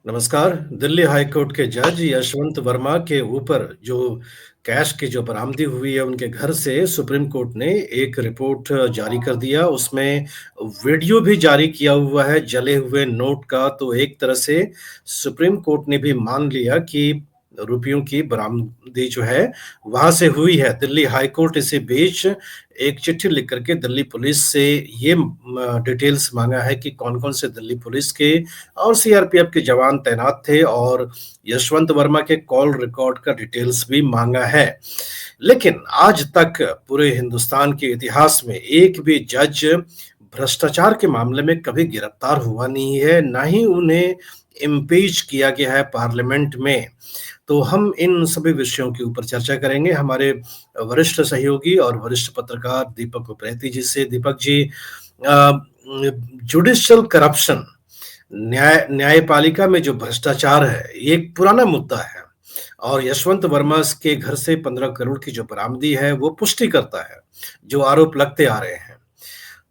नमस्कार। Delhi high court के जज यशवंत वर्मा के ऊपर जो कैश की जो बरामदी हुई है उनके घर से सुप्रीम कोर्ट ने एक रिपोर्ट जारी कर दिया। उसमें वीडियो भी जारी किया हुआ है जले हुए नोट का। तो एक तरह से सुप्रीम कोर्ट ने भी मान लिया कि रुपयों की बरामदी जो है वहां से हुई है। दिल्ली हाई कोर्ट इसी बीच एक चिट्ठी लिख करके दिल्ली पुलिस से ये डिटेल्स मांगा है कि कौन-कौन से दिल्ली पुलिस के और सीआरपीएफ के जवान तैनात थे और यशवंत वर्मा के कॉल रिकॉर्ड का डिटेल्स भी मांगा है। लेकिन आज तक पूरे हिंदुस्तान के इतिहास में एक भी जज भ्रष्टाचार के मामले में कभी गिरफ्तार हुआ नहीं है, ना ही उन्हें इम्पीच किया गया है पार्लियामेंट में। तो हम इन सभी विषयों के ऊपर चर्चा करेंगे हमारे वरिष्ठ सहयोगी और वरिष्ठ पत्रकार दीपक उप्रेती जी से। दीपक जी, जुडिशियल करप्शन, न्यायपालिका में जो भ्रष्टाचार है, ये एक पुराना मुद्दा है और यशवंत वर्मा के घर से 15 करोड़ की जो बरामदी है, वो पुष्टि करता है, जो आरोप लगते आ रहे हैं।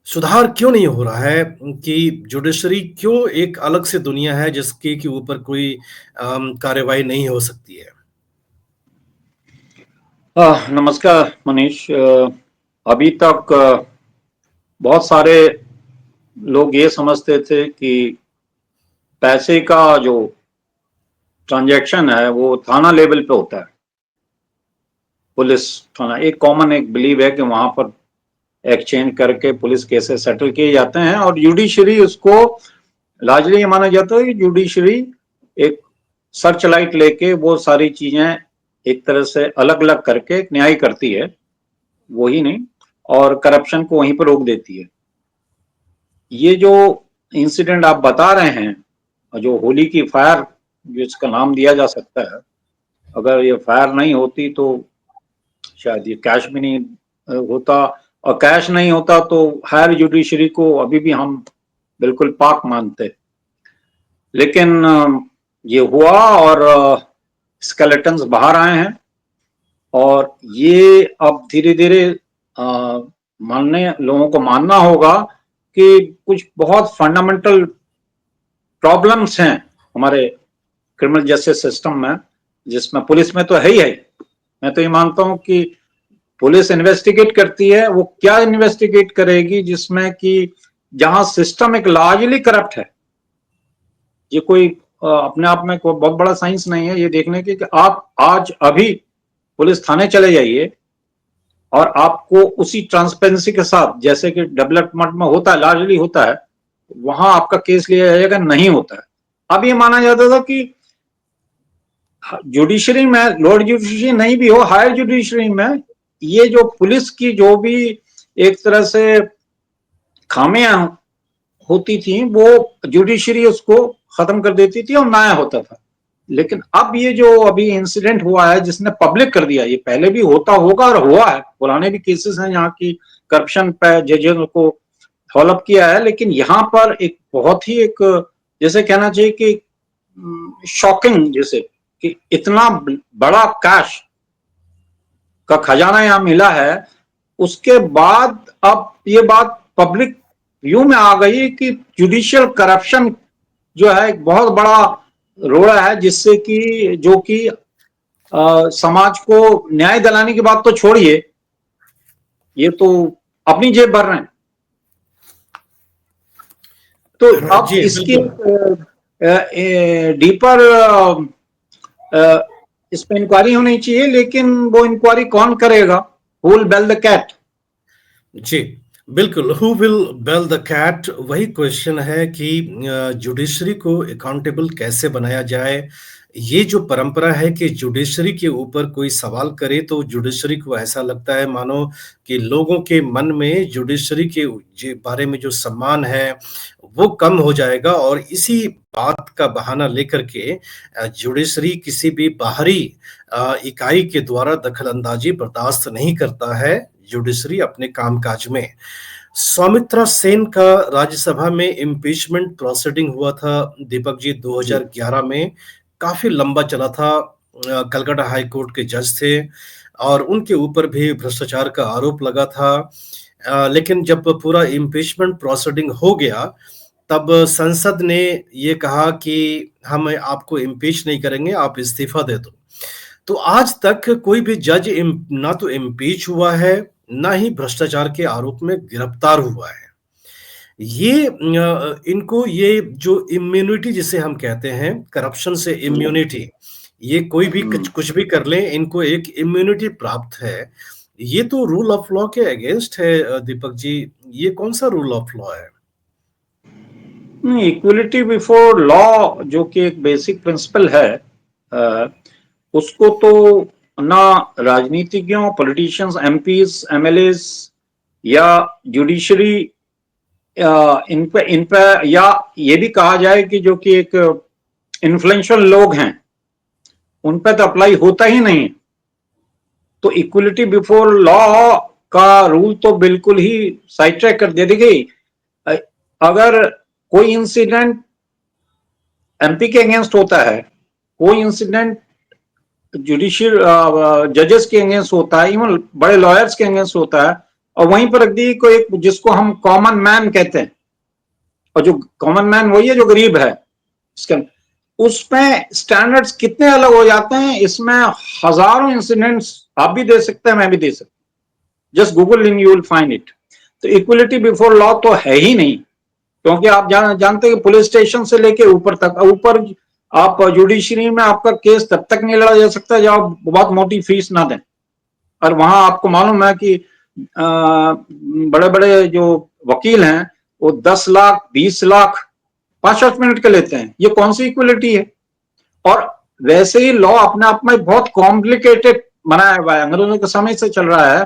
सुधार क्यों नहीं हो रहा है कि जुडिशरी क्यों एक अलग से दुनिया है जिसके के ऊपर कोई कार्रवाई नहीं हो सकती है? नमस्कार मनीष। अभी तक बहुत सारे लोग ये समझते थे कि पैसे का जो ट्रांजैक्शन है वो थाना लेवल पे होता है। पुलिस थाना एक कॉमन एक बिलीव है कि वहां पर एक्सचेंज करके पुलिस केसेस सेटल किए जाते हैं और जुडिशरी उसको लार्जली ये माना जाता है कि जुडिशरी एक सर्च लाइट लेके वो सारी चीजें एक तरह से अलग अलग करके न्याय करती है, वही नहीं, और करप्शन को वहीं पर रोक देती है। ये जो इंसिडेंट आप बता रहे हैं, जो होली की फायर जिसका नाम दिया जा सकता है, अगर ये फायर नहीं होती तो शायद ये कैश भी नहीं होता, और कैश नहीं होता तो हायर जुडिशरी को अभी भी हम बिल्कुल पाक मानते। लेकिन ये हुआ और स्केलेटन्स बाहर आए हैं और ये अब धीरे धीरे मानने लोगों को मानना होगा कि कुछ बहुत फंडामेंटल प्रॉब्लम्स हैं हमारे क्रिमिनल जस्टिस सिस्टम में, जिसमें पुलिस में तो है ही है। मैं तो ये मानता हूं कि पुलिस इन्वेस्टिगेट करती है, वो क्या इन्वेस्टिगेट करेगी जिसमें कि जहां सिस्टम एक लार्जली करप्ट है। ये कोई अपने आप में कोई बहुत बड़ा साइंस नहीं है ये देखने की कि आप आज अभी पुलिस थाने चले जाइए और आपको उसी ट्रांसपेरेंसी के साथ जैसे कि डेवलपमेंट में होता है, लार्जली होता है, वहां आपका केस लिया जाएगा, नहीं होता है। अब ये माना जाता था कि जुडिशरी में, लोअर जुडिशरी नहीं भी हो, हायर जुडिशरी में ये जो पुलिस की जो भी एक तरह से खामियां होती थी वो जुडिशरी उसको खत्म कर देती थी और नया होता था। लेकिन अब ये जो अभी इंसिडेंट हुआ है जिसने पब्लिक कर दिया, ये पहले भी होता होगा और हुआ है, पुराने भी केसेस हैं यहाँ की करप्शन पे जजेस को फॉलोअप किया है, लेकिन यहाँ पर एक बहुत ही एक जैसे कहना चाहिए कि शॉकिंग, जैसे कि इतना बड़ा कैश का खजाना यहाँ मिला है, उसके बाद अब ये बात पब्लिक व्यू में आ गई कि जुडिशियल करप्शन जो है एक बहुत बड़ा रोड़ा है, जिससे कि जो कि समाज को न्याय दिलाने की बात तो छोड़िए, ये तो अपनी जेब भर रहे हैं। तो अब जी, इसकी बिल्कुल। डीपर इस पे इंक्वायरी होनी चाहिए, लेकिन वो इंक्वायरी कौन करेगा? Who will bell the cat? जी, बिल्कुल, who will bell the cat, वही क्वेश्चन है कि जुडिशरी को अकाउंटेबल कैसे बनाया जाए। ये जो परंपरा है कि जुडिशरी के ऊपर कोई सवाल करे तो जुडिशरी को ऐसा लगता है मानो कि लोगों के मन में जुडिशरी के बारे में जो सम्मान है वो कम हो जाएगा और इसी बात का बहाना लेकर के जुडिशरी किसी भी बाहरी इकाई के द्वारा दखलंदाजी बर्दाश्त नहीं करता है जुडिशरी अपने कामकाज में। सौमित्रा सेन का राज्यसभा में इम्पीचमेंट प्रोसीडिंग हुआ था दीपक जी 2011 में, काफी लंबा चला था। कलकत्ता हाई कोर्ट के जज थे और उनके ऊपर भी भ्रष्टाचार का आरोप लगा था। लेकिन जब पूरा इम्पीचमेंट प्रोसीडिंग हो गया तब संसद ने ये कहा कि हम आपको इम्पीच नहीं करेंगे, आप इस्तीफा दे दो। तो आज तक कोई भी जज ना तो इम्पीच हुआ है, ना ही भ्रष्टाचार के आरोप में गिरफ्तार हुआ है। इनको ये जो इम्यूनिटी जिसे हम कहते हैं, करप्शन से इम्यूनिटी, ये कोई भी कुछ भी कर ले, इनको एक इम्यूनिटी प्राप्त है। ये तो रूल ऑफ लॉ के अगेंस्ट है दीपक जी, ये कौन-सा रूल ऑफ लॉ है? इक्वलिटी बिफोर लॉ जो कि एक बेसिक प्रिंसिपल है, उसको तो ना राजनीतिज्ञों, पॉलिटिशियंस, एमपीज, एमएलएस या जुडिशरी इन पे या ये भी कहा जाए कि जो कि एक इन्फ्लुएंशियल लोग हैं, उन पे तो अप्लाई होता ही नहीं। तो इक्वलिटी बिफोर लॉ का रूल तो बिल्कुल ही साइड ट्रैक कर दिया। देखिए, अगर कोई इंसिडेंट एमपी के अगेंस्ट होता है, कोई इंसिडेंट जुडिशियल जजेस के अगेंस्ट होता है, इवन बड़े लॉयर्स के अगेंस्ट होता है, और वहीं पर रख को एक जिसको हम कॉमन मैन कहते हैं, और जो कॉमन मैन वही है जो गरीब है, उसमें स्टैंडर्ड्स कितने अलग हो जाते हैं। इसमें हजारों इंसिडेंट्स आप भी दे सकते हैं, मैं भी दे सकता हूं, just Google link you will find it. तो इक्वलिटी बिफोर लॉ तो है ही नहीं, क्योंकि आप जानते हैं कि पुलिस स्टेशन से लेके ऊपर तक, ऊपर आप जुडिशरी में आपका केस तब तक नहीं लड़ा जा सकता जब आप बहुत मोटी फीस ना दें। और वहां आपको मालूम है कि बड़े बड़े जो वकील हैं वो 10 लाख 20 लाख 5-5 मिनट के लेते हैं। ये कौन सी इक्वलिटी है? और वैसे ही लॉ अपने आप में बहुत कॉम्प्लिकेटेड बनाया हुआ है, अंग्रेजों के समय से चल रहा है।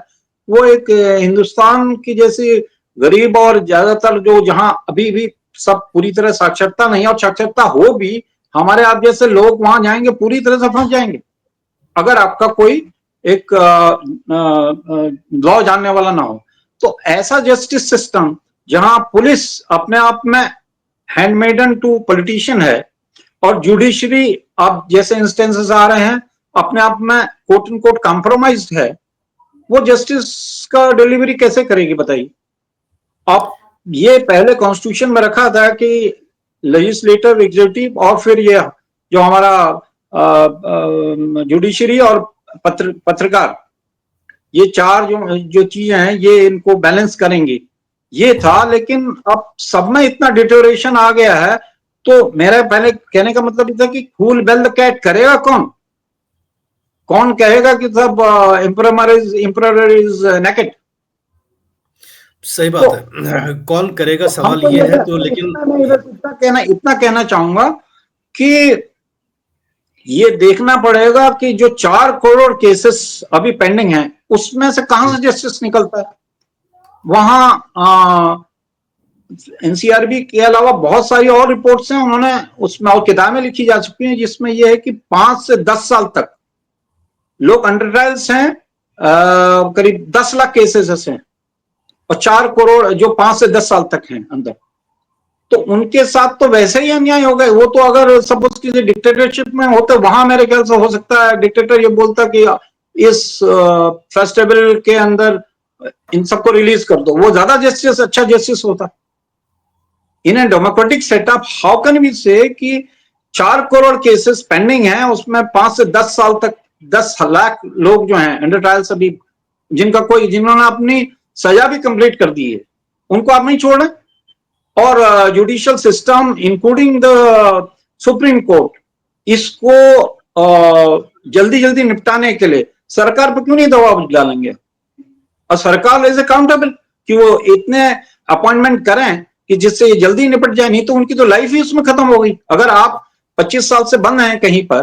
वो एक हिंदुस्तान की जैसी गरीब और ज्यादातर जो जहां अभी भी सब पूरी तरह साक्षरता नहीं, और साक्षरता हो भी, हमारे आप जैसे लोग वहां जाएंगे पूरी तरह से फंस जाएंगे अगर आपका कोई एक लॉ जानने वाला ना हो। तो ऐसा जस्टिस सिस्टम जहां पुलिस अपने आप में हैंडमेडन टू पॉलिटिशियन है, और जुडिशरी अब जैसे इंस्टेंसेस आ रहे हैं अपने आप में कोर्ट एंड कोर्ट कॉम्प्रोमाइज है, वो जस्टिस का डिलीवरी कैसे करेगी बताइए आप? ये पहले कॉन्स्टिट्यूशन में रखा था कि लेजिस्लेटिव, एग्जीक्यूटिव और फिर ये जो हमारा जुडिशरी और पत्रकार, ये चार जो चीजें हैं ये इनको बैलेंस करेंगी, ये था। लेकिन अब सब में इतना डिटोरेशन आ गया है, तो मेरा पहले कहने का मतलब ये था कि कूल बेल द कैट करेगा कौन? कौन कहेगा कि सब एम्परर इज नेकेड? सही बात है। कौन करेगा, सवाल हमको ये है। तो लेकिन इतना कहना चाहूंगा कि ये देखना पड़ेगा कि जो 4 करोड़ केसेस अभी पेंडिंग हैं, उसमें से कहां से जस्टिस निकलता है। वहां एनसीआरबी के अलावा बहुत सारी और रिपोर्ट्स हैं, उन्होंने उसमें और किताबें लिखी जा चुकी हैं जिसमें यह है कि 5 से 10 साल तक लोग अंडर ट्रायल्स हैं। करीब 10 लाख केसेस ऐसे हैं, और 4 करोड़ जो 5 से 10 साल तक हैं अंदर। तो उनके साथ तो वैसे ही अन्याय हो गए। वो तो अगर सपोज किसी डिक्टेटरशिप में होते, वहां मेरे ख्याल से हो सकता है डिक्टेटर ये बोलता कि इस फेस्टिवल के अंदर इन सबको रिलीज कर दो, वो ज्यादा जस्टिस, अच्छा जस्टिस होता। In a democratic setup how can we say कि 4 करोड़ केसेस पेंडिंग हैं, उसमें 5 से 10 साल तक 10 लाख लोग जो हैं अंडर ट्रायल सभी, जिन्होंने अपनी सजा भी कंप्लीट कर दी है, उनको आप नहीं छोड़ रहे। और judicial system including the supreme court, इसको जल्दी जल्दी निपटाने के लिए सरकार पर क्यों नहीं दबाव डालेंगे? और सरकार इज अकाउंटेबल कि वो इतने अपॉइंटमेंट करें कि जिससे ये जल्दी निपट जाए, नहीं तो उनकी तो लाइफ ही उसमें खत्म हो गई। अगर आप 25 साल से बंद हैं कहीं पर,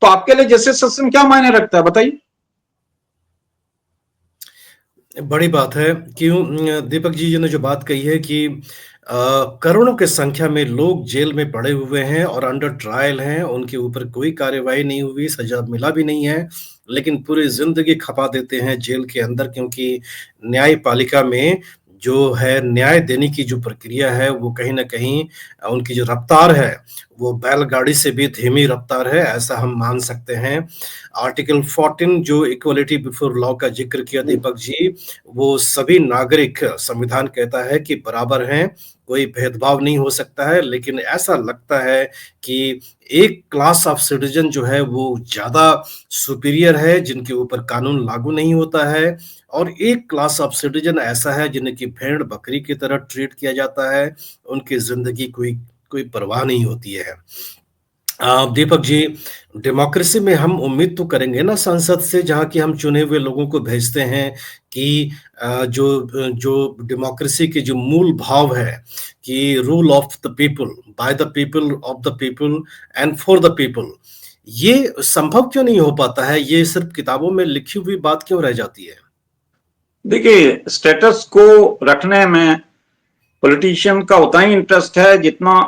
तो आपके लिए जस्टिस सिस्टम क्या मायने रखता है बताइए? बड़ी बात है। क्यों दीपक जी ने जो बात कही है कि करोड़ों की संख्या में लोग जेल में पड़े हुए हैं और अंडर ट्रायल हैं, उनके ऊपर कोई कार्रवाई नहीं हुई, सजा मिला भी नहीं है, लेकिन पूरी जिंदगी खपा देते हैं जेल के अंदर, क्योंकि न्यायपालिका में जो है न्याय देने की जो प्रक्रिया है वो कहीं न कहीं उनकी जो रफ्तार है वो बैलगाड़ी से भी धीमी रफ्तार है, ऐसा हम मान सकते हैं। आर्टिकल 14 जो इक्वालिटी बिफोर लॉ का जिक्र किया दीपक जी, वो सभी नागरिक, संविधान कहता है कि बराबर हैं, कोई भेदभाव नहीं हो सकता है, लेकिन ऐसा लगता है कि एक क्लास ऑफ सिटीजन जो है वो ज़्यादा सुपीरियर है, जिनके ऊपर कानून लागू नहीं होता है, और एक क्लास ऑफ सिटीजन ऐसा है जिन्हें भेड़-बकरी की तरह ट्रीट किया जाता है, उनकी ज़िंदगी कोई कोई परवाह नहीं होती है। दीपक जी, डेमोक्रेसी में हम उम्मीद तो करेंगे ना संसद से, जहाँ की हम चुने हुए लोगों को भेजते हैं कि जो डेमोक्रेसी के जो मूल भाव है कि rule of the people, by the people, of the people and for the people, ये संभव क्यों नहीं हो पाता है? ये सिर्फ किताबों में लिखी हुई बात क्यों रह जाती है? देखिए, स्टेटस को रखने में पॉलिटिशियन का उतना ही इंटरेस्ट है जितना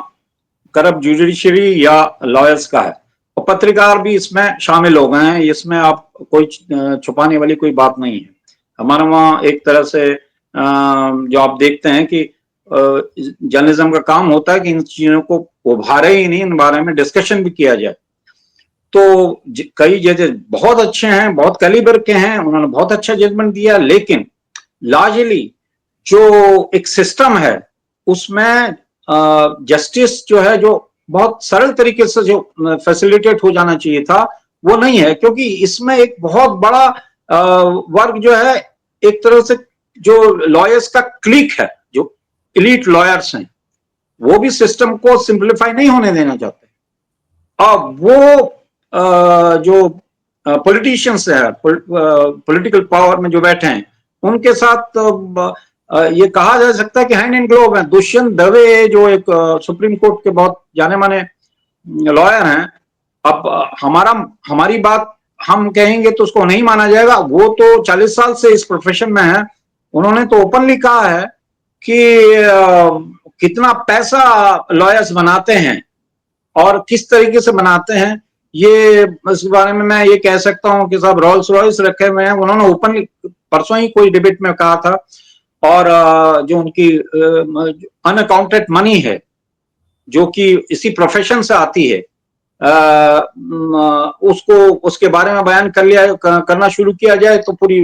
करप्ट जुडिशरी या लॉयर्स का है, और पत्रकार भी इसमें शामिल हो गए हैं। इसमें आप कोई छुपाने वाली कोई बात नहीं है। हमारा वहाँ एक तरह से जो आप देखते हैं कि जर्नलिज्म का काम होता है कि इन चीजों को उभारे ही नहीं, इन बारे में डिस्कशन भी किया जाए। तो कई जजेस बहुत अच्छे हैं, बहुत कैलिबर के हैं, उन्होंने बहुत अच्छा जजमेंट दिया, लेकिन लार्जली जो एक सिस्टम है उसमें जस्टिस जो है, जो बहुत सरल तरीके से जो फैसिलिटेट हो जाना चाहिए था, वो नहीं है। क्योंकि इसमें एक बहुत बड़ा वर्ग जो है, एक तरह से जो लॉयर्स का क्लिक है, जो एलीट लॉयर्स हैं, वो भी सिस्टम को सिंप्लीफाई नहीं होने देना चाहते। अब वो जो पॉलिटिशियंस है, पॉलिटिकल पावर में जो बैठे हैं, उनके साथ ये कहा जा सकता है कि हैंड इन ग्लोव है। दुष्यंत दवे जो एक सुप्रीम कोर्ट के बहुत जाने माने लॉयर हैं, अब हमारी बात हम कहेंगे तो उसको नहीं माना जाएगा। वो तो 40 साल से इस प्रोफेशन में है, उन्होंने तो ओपनली कहा है कि कितना पैसा लॉयर्स बनाते हैं और किस तरीके से बनाते हैं, ये इस बारे में मैं ये कह सकता हूं कि साहब रोल्स रॉयस रखे हुए हैं। उन्होंने ओपनली परसों ही कोई डिबेट में कहा था। और जो उनकी अनअकाउंटेड मनी है, जो कि इसी प्रोफेशन से आती है, उसको उसके बारे में बयान करना शुरू किया जाए तो पूरी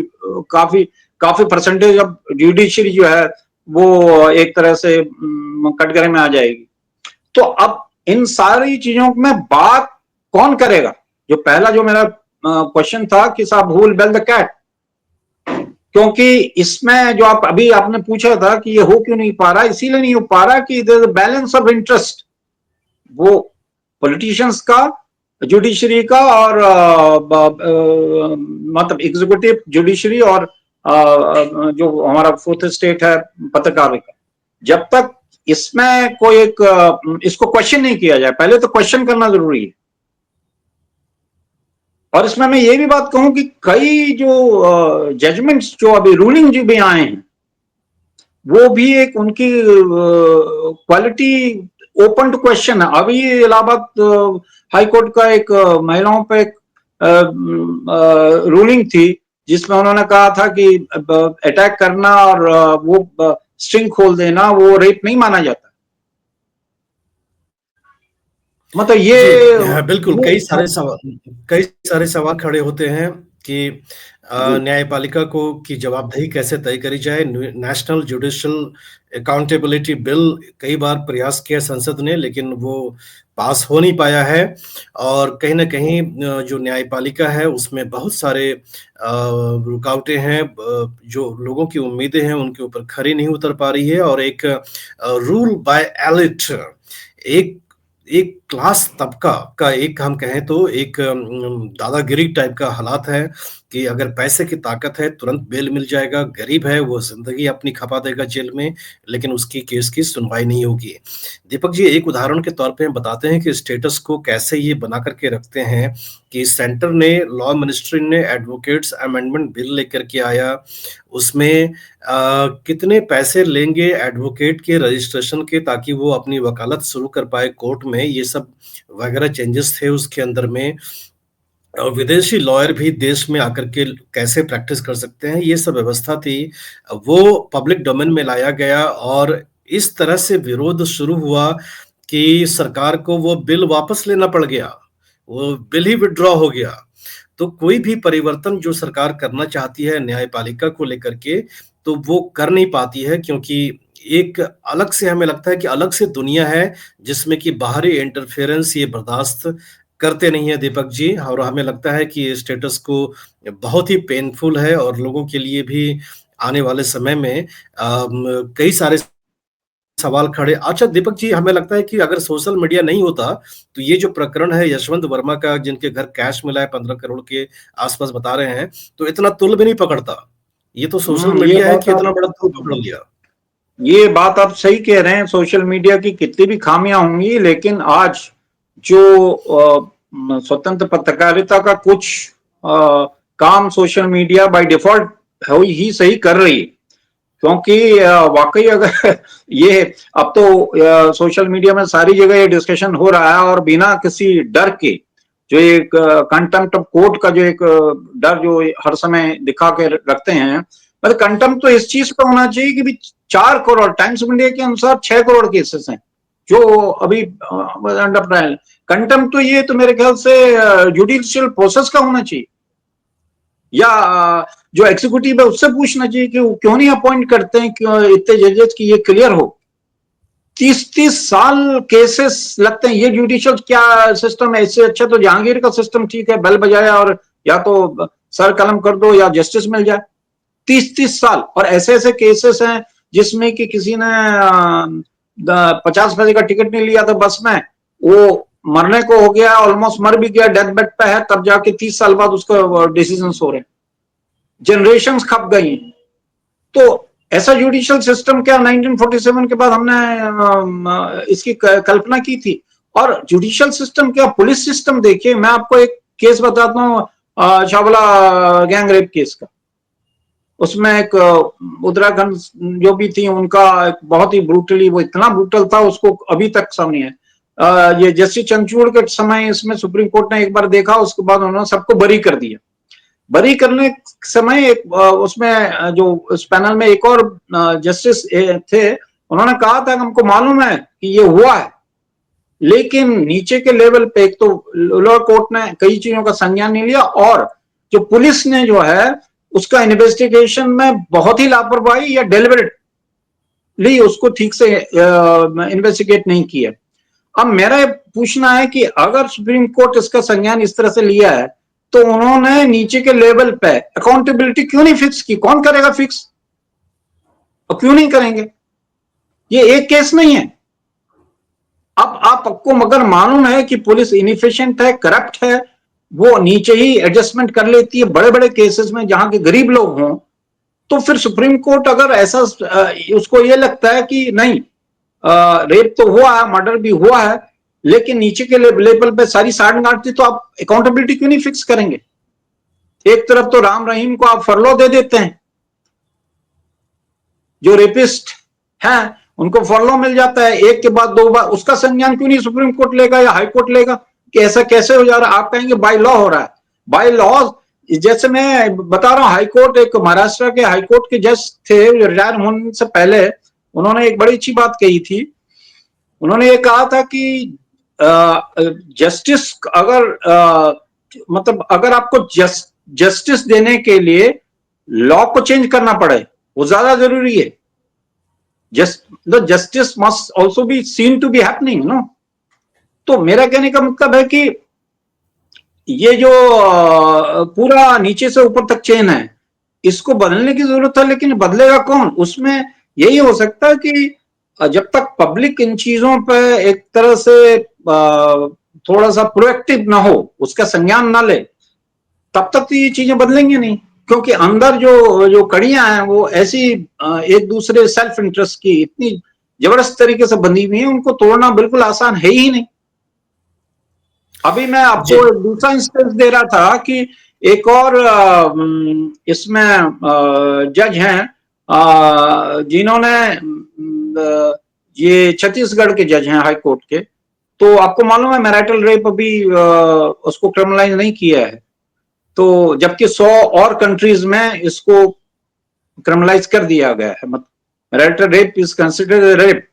काफी काफी परसेंटेज ऑफ जुडिशरी जो है वो एक तरह से कटघरे में आ जाएगी। तो अब इन सारी चीजों में बात कौन करेगा? जो पहला जो मेरा क्वेश्चन था कि साहब who will bell the cat, क्योंकि इसमें जो अभी आपने पूछा था कि ये हो क्यों नहीं पा रहा, इसीलिए नहीं हो पा रहा कि there is a balance of interest, वो पॉलिटिशियंस का, जुडिशरी का, और मतलब एग्जीक्यूटिव जुडिशरी, और जो हमारा फोर्थ स्टेट है पत्रकारिता का। जब तक इसमें कोई एक इसको क्वेश्चन नहीं किया जाए, पहले तो क्वेश्चन करना जरूरी है। और इसमें मैं ये भी बात कहूं कि कई जो जजमेंट्स जो अभी रूलिंग जो भी आए हैं, वो भी एक उनकी क्वालिटी ओपन टू क्वेश्चन है। अभी इलाहाबाद हाई कोर्ट का एक महिलाओं पे एक रूलिंग थी, जिसमें उन्होंने कहा था कि अटैक करना और वो स्ट्रिंग खोल देना वो रेप नहीं माना जाता। मतलब ये जी, हाँ, बिल्कुल। कई सारे सवाल खड़े होते हैं कि न्यायपालिका को की जवाबदेही कैसे तय करी जाए। नेशनल जुडिशियल अकाउंटेबिलिटी बिल कई बार प्रयास किया संसद ने, लेकिन वो पास हो नहीं पाया है, और कहीं न कहीं जो न्यायपालिका है उसमें बहुत सारे रुकावटें हैं, जो लोगों की उम्मीदें हैं उनके ऊपर खरी नहीं उतर पा रही है, और एक रूल बाय एलिट, एक एक क्लास तबका का, एक हम कहें तो एक दादागिरी टाइप का हालात है कि अगर पैसे की ताकत है तुरंत बेल मिल जाएगा, गरीब है वो ज़िंदगी अपनी खपा देगा जेल में, लेकिन उसकी केस की सुनवाई नहीं होगी। दीपक जी, एक उदाहरण के तौर पे हम बताते हैं कि स्टेटस को कैसे ये बना कर के रखते हैं कि सेंटर ने, लॉ मिनिस्ट्री ने एडवोकेट्स अमेंडमेंट बिल लेकर के आया, उसमें कितने पैसे लेंगे एडवोकेट के रजिस्ट्रेशन के ताकि वो अपनी वकालत शुरू कर पाए कोर्ट में, ये सब वगैरह चेंजेस थे उसके अंदर में। और विदेशी लॉयर भी देश में आकर के कैसे प्रैक्टिस कर सकते हैं, ये सब व्यवस्था थी। वो पब्लिक डोमेन में लाया गया और इस तरह से विरोध शुरू हुआ कि सरकार को वो बिल वापस लेना पड़ गया। वो बिल ही विथड्रॉ हो गया। तो कोई भी परिवर्तन जो सरकार करना चाहती है न्यायपालिका को लेकर के, तो वो कर नहीं पाती है, क्योंकि एक अलग से हमें लगता है कि अलग से दुनिया है, जिसमें कि बाहरी इंटरफेरेंस ये बर्दाश्त करते नहीं है दीपक जी, और हमें लगता है कि ये स्टेटस को बहुत ही पेनफुल है और लोगों के लिए भी आने वाले समय में कई सारे सवाल खड़े। अच्छा दीपक जी, हमें लगता है कि अगर सोशल मीडिया नहीं होता, तो ये जो प्रकरण है यशवंत वर्मा का, जिनके घर कैश मिला है 15 करोड़ के आस-पास बता रहे हैं, तो इतना तुल भी नहीं पकड़ता। ये तो सोशल ये मीडिया है बात कि इतना आप बड़ा तुल पकड़ लिया। ये बात आप सही कह रहे हैं। सोशल मीडिया की कितनी भी खामियां होंगी, लेकिन आज जो स्वतंत्र पत्रकारिता का कुछ काम सोशल मीडिया बाय डिफॉल्ट ही सही कर रही है। क्योंकि वाकई अगर ये अब तो सोशल मीडिया में सारी जगह ये डिस्कशन हो रहा है, और बिना किसी डर के, जो एक कंटेम्प्ट ऑफ कोर्ट का जो एक डर जो हर समय दिखा के रखते हैं, मतलब कंटेम्प्ट तो इस चीज का होना चाहिए कि भी 4 करोड़, टाइम्स ऑफ इंडिया के अनुसार 6 करोड़ केसेस हैं जो अभी अंडर ट्रायल। कंटेम्प्ट तो ये तो मेरे ख्याल से जुडिशियल प्रोसेस का होना चाहिए, या जो एग्जीक्यूटिव है उससे पूछना चाहिए कि वो क्यों नहीं अपॉइंट करते हैं, क्यों इतने जजेस की ये क्लियर हो। 30-30 साल केसेस लगते हैं, ये जुडिशियल क्या सिस्टम है? इससे अच्छा तो जहांगीर का सिस्टम ठीक है, बेल बजाया और या तो सर कलम कर दो या जस्टिस मिल जाए। 30-30 साल, और ऐसे ऐसे केसेस हैं जिसमें कि किसी ने 50 पैसे का टिकट नहीं लिया था बस में, वो मरने को हो गया, ऑलमोस्ट मर भी गया, डेथ बेड पे है, तब जाके 30 साल बाद उसका डिसीजन हो रहे हैं। जनरेशन खप गई। तो ऐसा जुडिशियल सिस्टम क्या 1947 के बाद हमने इसकी कल्पना की थी? और जुडिशियल सिस्टम क्या, पुलिस सिस्टम देखिए। मैं आपको एक केस बताता हूँ, चावला गैंग रेप केस का। उसमें एक उत्तराखंड जो भी थी, उनका एक बहुत ही ब्रूटली, वो इतना ब्रूटल था, उसको अभी तक सामने है। ये जस्टिस चंद्रचूड़ के समय इसमें सुप्रीम कोर्ट ने एक बार देखा, उसके बाद उन्होंने सबको बरी कर दिया। बरी करने समय एक उसमें जो उस पैनल में एक और जस्टिस थे, उन्होंने कहा था कि हमको मालूम है कि ये हुआ है, लेकिन नीचे के लेवल पे एक तो लोअर कोर्ट ने कई चीजों का संज्ञान नहीं लिया, और जो पुलिस ने जो है उसका इन्वेस्टिगेशन में बहुत ही लापरवाही या डेलिबरेटली उसको ठीक से इन्वेस्टिगेट नहीं किया। अब मेरा पूछना है कि अगर सुप्रीम कोर्ट इसका संज्ञान इस तरह से लिया है, तो उन्होंने नीचे के लेवल पे अकाउंटेबिलिटी क्यों नहीं फिक्स की? कौन करेगा फिक्स, और क्यों नहीं करेंगे? ये एक केस नहीं है। अब आपको मगर मालूम है कि पुलिस इनएफिशिएंट है, करप्ट है, वो नीचे ही एडजस्टमेंट कर लेती है बड़े बड़े केसेस में जहां के गरीब लोग हों, तो फिर सुप्रीम कोर्ट अगर ऐसा उसको ये लगता है कि नहीं, रेप तो हुआ है, मर्डर भी हुआ है, लेकिन नीचे के लेवल पे सारी साठ गांठ थी, तो आप अकाउंटेबिलिटी क्यों नहीं फिक्स करेंगे? एक तरफ तो राम रहीम को आप फरलो दे देते हैं, जो रेपिस्ट हैं उनको फरलो मिल जाता है, एक के बाद दो बार। उसका संज्ञान क्यों नहीं सुप्रीम कोर्ट लेगा या हाई कोर्ट लेगा कि ऐसा कैसे हो जा रहा है? आप कहेंगे बाय लॉ हो रहा है। बाय लॉ, जैसे मैं बता रहा हूं, हाई कोर्ट, एक महाराष्ट्र के हाई कोर्ट के जज थे, रिटायर होने से पहले उन्होंने एक बड़ी अच्छी बात कही थी। उन्होंने ये कहा था कि जस्टिस अगर मतलब अगर आपको जस्टिस देने के लिए लॉ को चेंज करना पड़े, वो ज्यादा जरूरी है। Justice must also be seen to be happening, no? तो मेरा कहने का मतलब है कि ये जो पूरा नीचे से ऊपर तक चेन है, इसको बदलने की जरूरत है, लेकिन बदलेगा कौन? उसमें यही हो सकता है कि जब तक पब्लिक इन चीजों पे एक तरह से थोड़ा सा प्रोएक्टिव ना हो, उसका संज्ञान ना ले, तब तक तो ये चीजें बदलेंगे नहीं। क्योंकि अंदर जो जो कड़ियां हैं वो ऐसी एक दूसरे सेल्फ इंटरेस्ट की इतनी जबरदस्त तरीके से बंधी हुई है, उनको तोड़ना बिल्कुल आसान है ही नहीं। अभी मैं जी। आपको एक दूसरा इंस्टेंस दे रहा था कि एक और इसमें जज हैं जिन्होंने ये छत्तीसगढ़ के जज हैं हाई कोर्ट के। तो आपको मालूम है मैरिटल रेप अभी उसको क्रिमिनलाइज नहीं किया है, तो जबकि 100 और कंट्रीज में इसको क्रिमिनलाइज कर दिया गया है। मतलब marital rape is considered rape.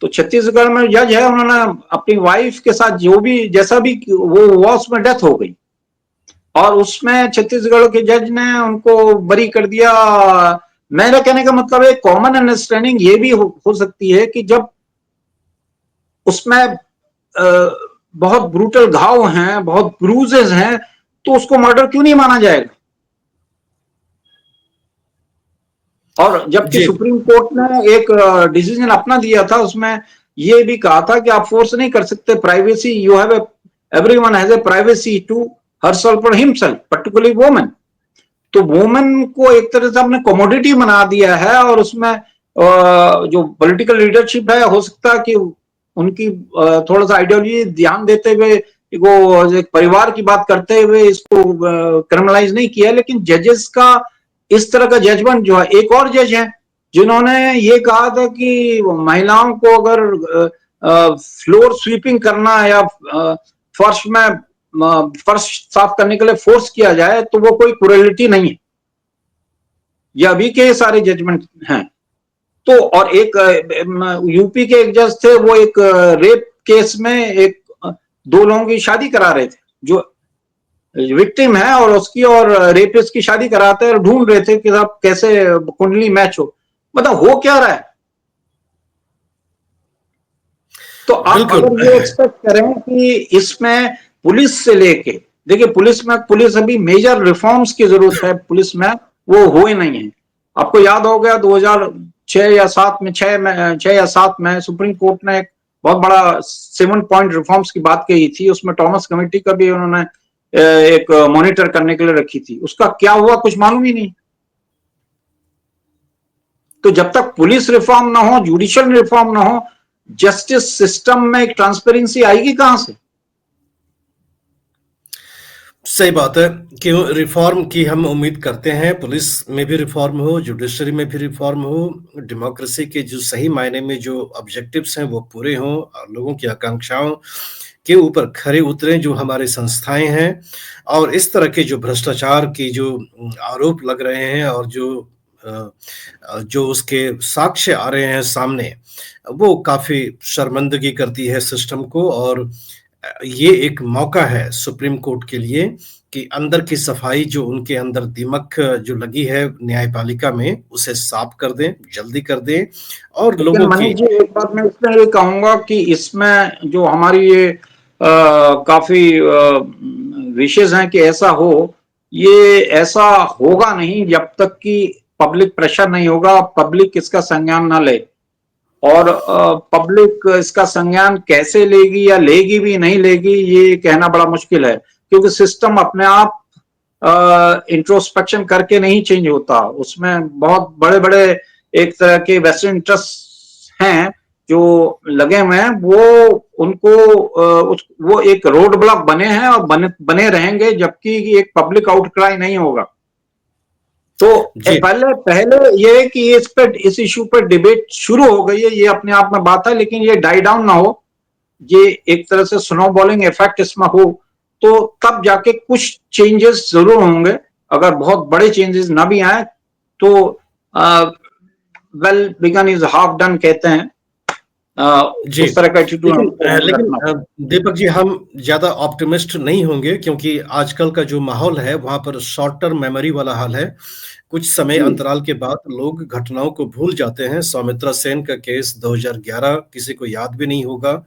तो छत्तीसगढ़ में जज है, उन्होंने अपनी वाइफ के साथ जो भी जैसा भी वो हुआ उसमें डेथ हो गई, और उसमें छत्तीसगढ़ के जज ने उनको बरी कर दिया मेरा कहने का मतलब है कॉमन अंडरस्टैंडिंग ये भी हो सकती है कि जब उसमें बहुत ब्रूटल घाव हैं, बहुत ब्रूजेस हैं, तो उसको मर्डर क्यों नहीं माना जाएगा? और जबकि जी। सुप्रीम कोर्ट ने एक डिसीजन अपना दिया था, उसमें ये भी कहा था कि आप फोर्स नहीं कर सकते, privacy, you have everyone has a privacy to herself और हिमसेल्फ, पर्टिकुलरली वुमेन। तो वुमेन को एक तरह से आपने कमोडिटी बना दिया है, और उसमें जो पॉलिटिकल लीडरशिप है, हो सकता है कि उनकी थोड़ा सा आइडियोलॉजी ध्यान देते हुए वो एक परिवार की बात करते हुए इसको क्रिमिनलाइज नहीं किया, लेकिन जजेस का इस तरह का जजमेंट जो है, एक और जज है जिन्होंने ये कहा था कि महिलाओं को अगर फ्लोर स्वीपिंग करना या फर्श में फर्श साफ करने के लिए फोर्स किया जाए तो वो कोई क्रूरलिटी नहीं है। ये अभी के सारे जजमेंट हैं। तो और एक यूपी के एक जज थे, वो एक रेप केस में एक दो लोगों की शादी करा रहे थे, जो विक्टिम है और उसकी और रेपिस्ट की शादी कराते हैं, और ढूंढ रहे थे कि साहब कैसे कुंडली मैच हो। मतलब हो क्या रहा है? तो आप बिल्कुल। अगर ये एक्सपेक्ट करें कि इसमें पुलिस से लेके, देखिए पुलिस अभी मेजर रिफॉर्म्स की जरूरत है पुलिस में, वो हुए नहीं है। आपको याद हो गया 2006 या 7 में 6 या 7 में सुप्रीम कोर्ट ने एक बहुत बड़ा 7 पॉइंट रिफॉर्म्स की बात कही थी, उसमें टॉमस कमेटी का भी उन्होंने एक मॉनिटर करने के लिए रखी थी, उसका क्या हुआ कुछ मालूम ही नहीं। तो जब तक पुलिस रिफॉर्म ना हो, जुडिशियल रिफॉर्म ना हो, जस्टिस सिस्टम में एक ट्रांसपेरेंसी आएगी कहां से? सही बात है कि रिफॉर्म की हम उम्मीद करते हैं, पुलिस में भी रिफॉर्म हो, जुडिशरी में भी रिफॉर्म हो, डेमोक्रेसी के जो सही मायने में जो ऑब्जेक्टिव्स हैं वो पूरे हों, लोगों की आकांक्षाओं के ऊपर खरे उतरें जो हमारे संस्थाएं हैं, और इस तरह के जो भ्रष्टाचार की जो आरोप लग रहे हैं और जो उसके साक्ष्य आ रहे हैं सामने, वो काफी शर्मिंदगी करती है सिस्टम को। और ये एक मौका है सुप्रीम कोर्ट के लिए कि अंदर की सफाई, जो उनके अंदर दीमक जो लगी है न्यायपालिका में, उसे साफ कर दें, जल्दी कर दें, और लेकिन लोगों की। मनीष जी, एक बात मैं इसमें ये कहूंगा कि इसमें जो हमारी ये काफी विशेष हैं कि ऐसा हो, ये ऐसा होगा नहीं जब तक कि पब्लिक प्रेशर नहीं होगा, पब्लिक इसका संज्ञान ना ले। और पब्लिक इसका संज्ञान कैसे लेगी या लेगी भी नहीं लेगी, ये कहना बड़ा मुश्किल है, क्योंकि सिस्टम अपने आप इंट्रोस्पेक्शन करके नहीं चेंज होता। उसमें बहुत बड़े बड़े एक तरह के वेस्टर्न इंटरेस्ट हैं जो लगे हुए हैं, वो उनको वो एक रोड ब्लॉक बने हैं और बने रहेंगे, जबकि एक पब्लिक आउटक्राई नहीं होगा। तो जी। पहले पहले ये कि इस इशू पर डिबेट शुरू हो गई है, ये अपने आप में बात है, लेकिन ये डाई डाउन ना हो, ये एक तरह से स्नोबॉलिंग इफेक्ट इसमें हो, तो तब जाके कुछ चेंजेस जरूर होंगे। अगर बहुत बड़े चेंजेस ना भी आए तो well begun is half done कहते हैं, जी, उस तरह का एटीट्यूड हमको लेकिन रखना। दीपक जी, हम ज़्यादा ऑप्टिमिस्ट नहीं होंगे, क्योंकि आजकल का जो माहौल है वहाँ पर शॉर्ट टर्म मेमोरी वाला हाल है। कुछ समय जी अंतराल के बाद लोग घटनाओं को भूल जाते हैं। सौमित्रा सेन का केस 2011 किसी को याद भी नहीं होगा,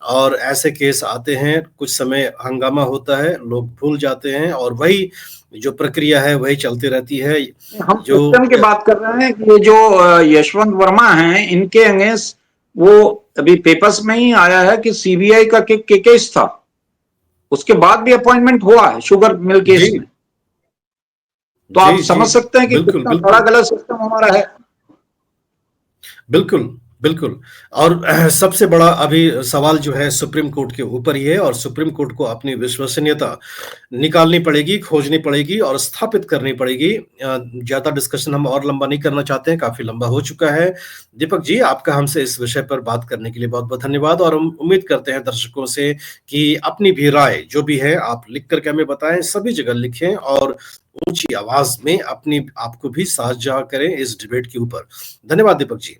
और ऐसे केस आते हैं, कुछ समय हंगामा होता है, लोग भूल जाते हैं, और वही जो प्रक्रिया है वही चलती रहती है। हम जो सिस्टम की बात कर रहे हैं कि ये जो यशवंत वर्मा हैं, इनके अगेंस्ट वो अभी पेपर्स में ही आया है कि सीबीआई का केस था, उसके बाद भी अपॉइंटमेंट हुआ है शुगर मिल केस जी, में। तो जी, आप जी, समझ सकते हैं कि बिल्कुल, कितना बड़ा बिल्कुल। गलत सिस्टम हमारा है। बिल्कुल, बिल्कुल। और सबसे बड़ा अभी सवाल जो है सुप्रीम कोर्ट के ऊपर ही है, और सुप्रीम कोर्ट को अपनी विश्वसनीयता निकालनी पड़ेगी, खोजनी पड़ेगी और स्थापित करनी पड़ेगी। ज़्यादा डिस्कशन हम और लंबा नहीं करना चाहते हैं, काफ़ी लंबा हो चुका है। दीपक जी, आपका हमसे इस विषय पर बात करने के लिए बहुत-बहुत धन्यवाद, और हम उम्मीद करते हैं दर्शकों से कि अपनी भी राय जो भी है आप लिख कर के हमें बताएँ, सभी जगह लिखें, और ऊँची आवाज़ में अपनी आपको भी साझा करें इस डिबेट के ऊपर। धन्यवाद दीपक जी।